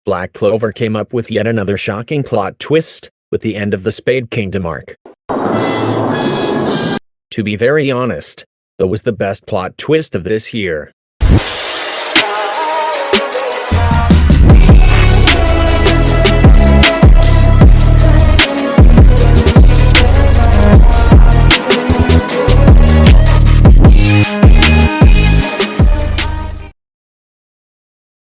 Black Clover came up with yet another shocking plot twist, with the end of the Spade Kingdom arc. To be very honest, that was the best plot twist of this year.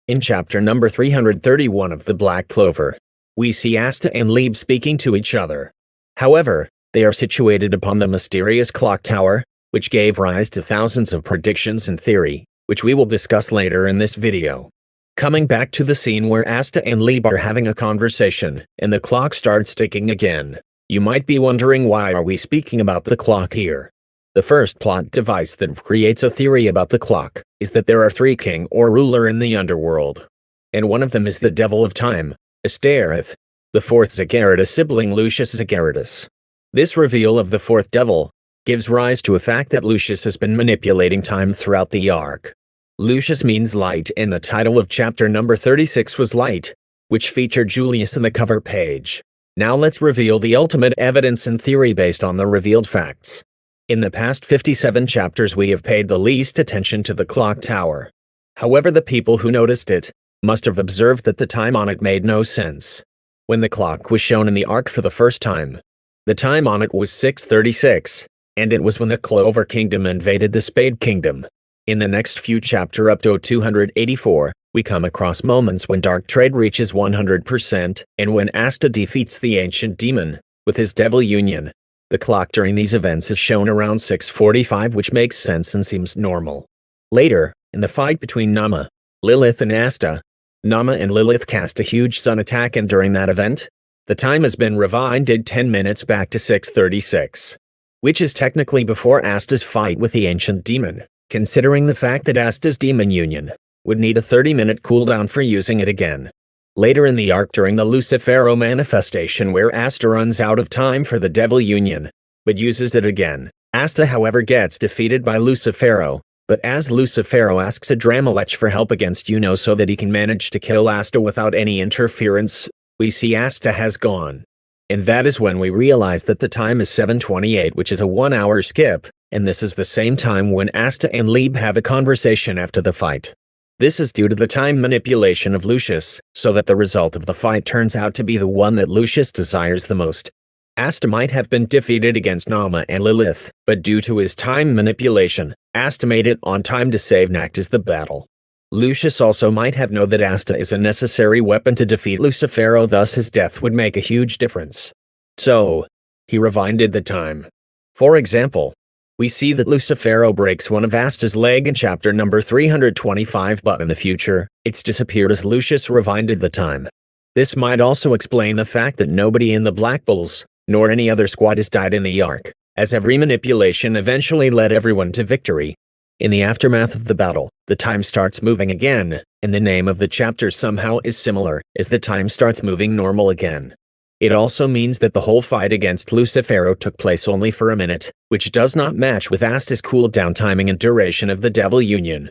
In chapter number 331 of the Black Clover, we see Asta and Lieb speaking to each other. However, they are situated upon the mysterious clock tower, which gave rise to thousands of predictions and theory, which we will discuss later in this video. Coming back to the scene where Asta and Lieb are having a conversation, and the clock starts ticking again. You might be wondering, why are we speaking about the clock here? The first plot device that creates a theory about the clock is that there are three king or ruler in the underworld. And one of them is the devil of time, Astareth. The fourth Zogaratis sibling, Luciuszogaratis. This reveal of the fourth devil gives rise to a fact that Lucius has been manipulating time throughout the arc. Lucius means light, and the title of chapter number 36 was Light, which featured Julius in the cover page. Now let's reveal the ultimate evidence and theory based on the revealed facts. In the past 57 chapters we have paid the least attention to the clock tower. However, the people who noticed it must have observed that the time on it made no sense. When the clock was shown in the arc for the first time, the time on it was 6:36, and it was when the Clover Kingdom invaded the Spade Kingdom. In the next few chapters up to 284, we come across moments when dark trade reaches 100%, and when Asta defeats the ancient demon with his devil union. The clock during these events is shown around 6:45, which makes sense and seems normal. Later, in the fight between Nama, Lilith and Asta, Nama and Lilith cast a huge sun attack, and during that event, the time has been rewinded 10 minutes back to 6:36, which is technically before Asta's fight with the ancient demon, considering the fact that Asta's demon union would need a 30-minute cooldown for using it again. Later in the arc, during the Lucifero manifestation, where Asta runs out of time for the Devil Union, but uses it again. Asta, however, gets defeated by Lucifero, but as Lucifero asks Adramelech for help against Juno so that he can manage to kill Asta without any interference, we see Asta has gone. And that is when we realize that the time is 7:28, which is a 1-hour skip, and this is the same time when Asta and Lieb have a conversation after the fight. This is due to the time manipulation of Lucius, so that the result of the fight turns out to be the one that Lucius desires the most. Asta might have been defeated against Nama and Lilith, but due to his time manipulation, Asta made it on time to save Nactus the battle. Lucius also might have known that Asta is a necessary weapon to defeat Lucifero, thus his death would make a huge difference. So, he rewinded the time. For example, we see that Lucifero breaks one of Asta's leg in chapter number 325, but in the future, it's disappeared as Lucius rewinded the time. This might also explain the fact that nobody in the Black Bulls, nor any other squad, has died in the arc, as every manipulation eventually led everyone to victory. In the aftermath of the battle, the time starts moving again, and the name of the chapter somehow is similar, as the time starts moving normal again. It also means that the whole fight against Lucifero took place only for a minute, which does not match with Asta's cooldown timing and duration of the Devil Union,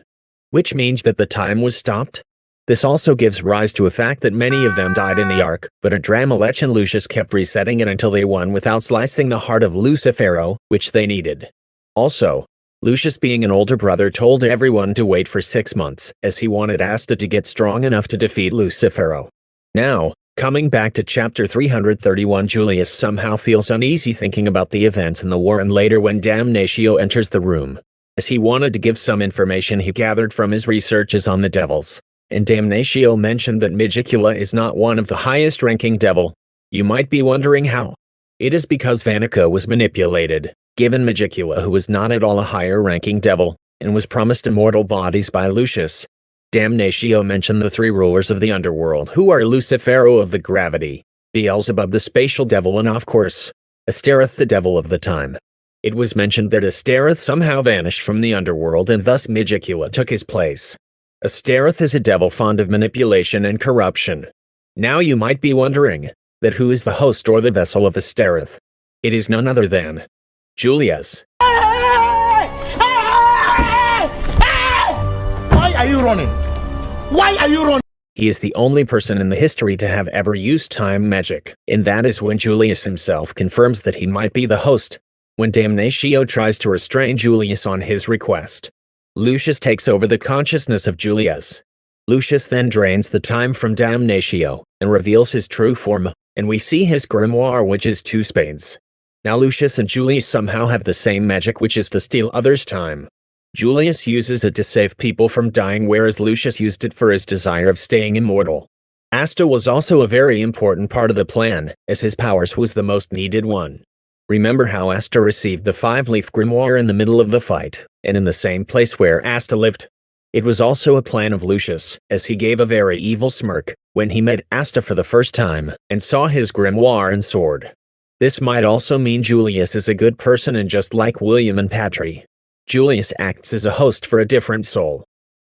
which means that the time was stopped. This also gives rise to a fact that many of them died in the arc, but Adramelech and Lucius kept resetting it until they won without slicing the heart of Lucifero, which they needed. Also, Lucius, being an older brother, told everyone to wait for 6 months, as he wanted Asta to get strong enough to defeat Lucifero. Now, coming back to chapter 331, Julius somehow feels uneasy thinking about the events in the war, and later when Damnatio enters the room, as he wanted to give some information he gathered from his researches on the devils, and Damnatio mentioned that Magicula is not one of the highest ranking devil. You might be wondering how. It is because Vanica was manipulated, given Magicula, who was not at all a higher ranking devil, and was promised immortal bodies by Lucius. Damnatio mentioned the three rulers of the underworld, who are Lucifero of the gravity, Beelzebub the spatial devil, and of course, Astareth the devil of the time. It was mentioned that Astareth somehow vanished from the underworld, and thus Magicula took his place. Astareth is a devil fond of manipulation and corruption. Now you might be wondering that who is the host or the vessel of Astareth? It is none other than Julius. Why are you running? Why are you running? He is the only person in the history to have ever used time magic, and that is when Julius himself confirms that he might be the host. When Damnatio tries to restrain Julius on his request, Lucius takes over the consciousness of Julius. Lucius then drains the time from Damnatio and reveals his true form, and we see his grimoire, which is two spades. Now Lucius and Julius somehow have the same magic, which is to steal others' time. Julius uses it to save people from dying, whereas Lucius used it for his desire of staying immortal. Asta was also a very important part of the plan, as his powers was the most needed one. Remember how Asta received the 5-leaf grimoire in the middle of the fight, and in the same place where Asta lived? It was also a plan of Lucius, as he gave a very evil smirk when he met Asta for the first time and saw his grimoire and sword. This might also mean Julius is a good person, and just like William and Patry, Julius acts as a host for a different soul.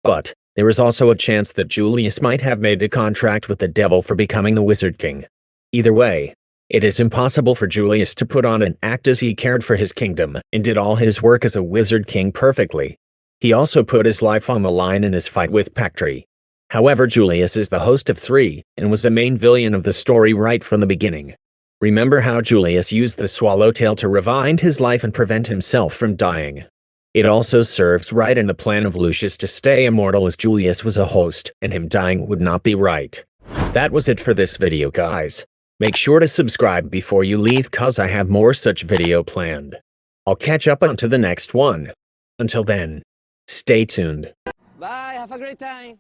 But there is also a chance that Julius might have made a contract with the devil for becoming the Wizard King. Either way, it is impossible for Julius to put on an act, as he cared for his kingdom and did all his work as a Wizard King perfectly. He also put his life on the line in his fight with Patry. However, Julius is the host of 3 and was the main villain of the story right from the beginning. Remember how Julius used the swallowtail to rewind his life and prevent himself from dying? It also serves right in the plan of Lucius to stay immortal, as Julius was a host and him dying would not be right. That was it for this video, guys. Make sure to subscribe before you leave, cause I have more such video planned. I'll catch up onto the next one. Until then, stay tuned. Bye, have a great time.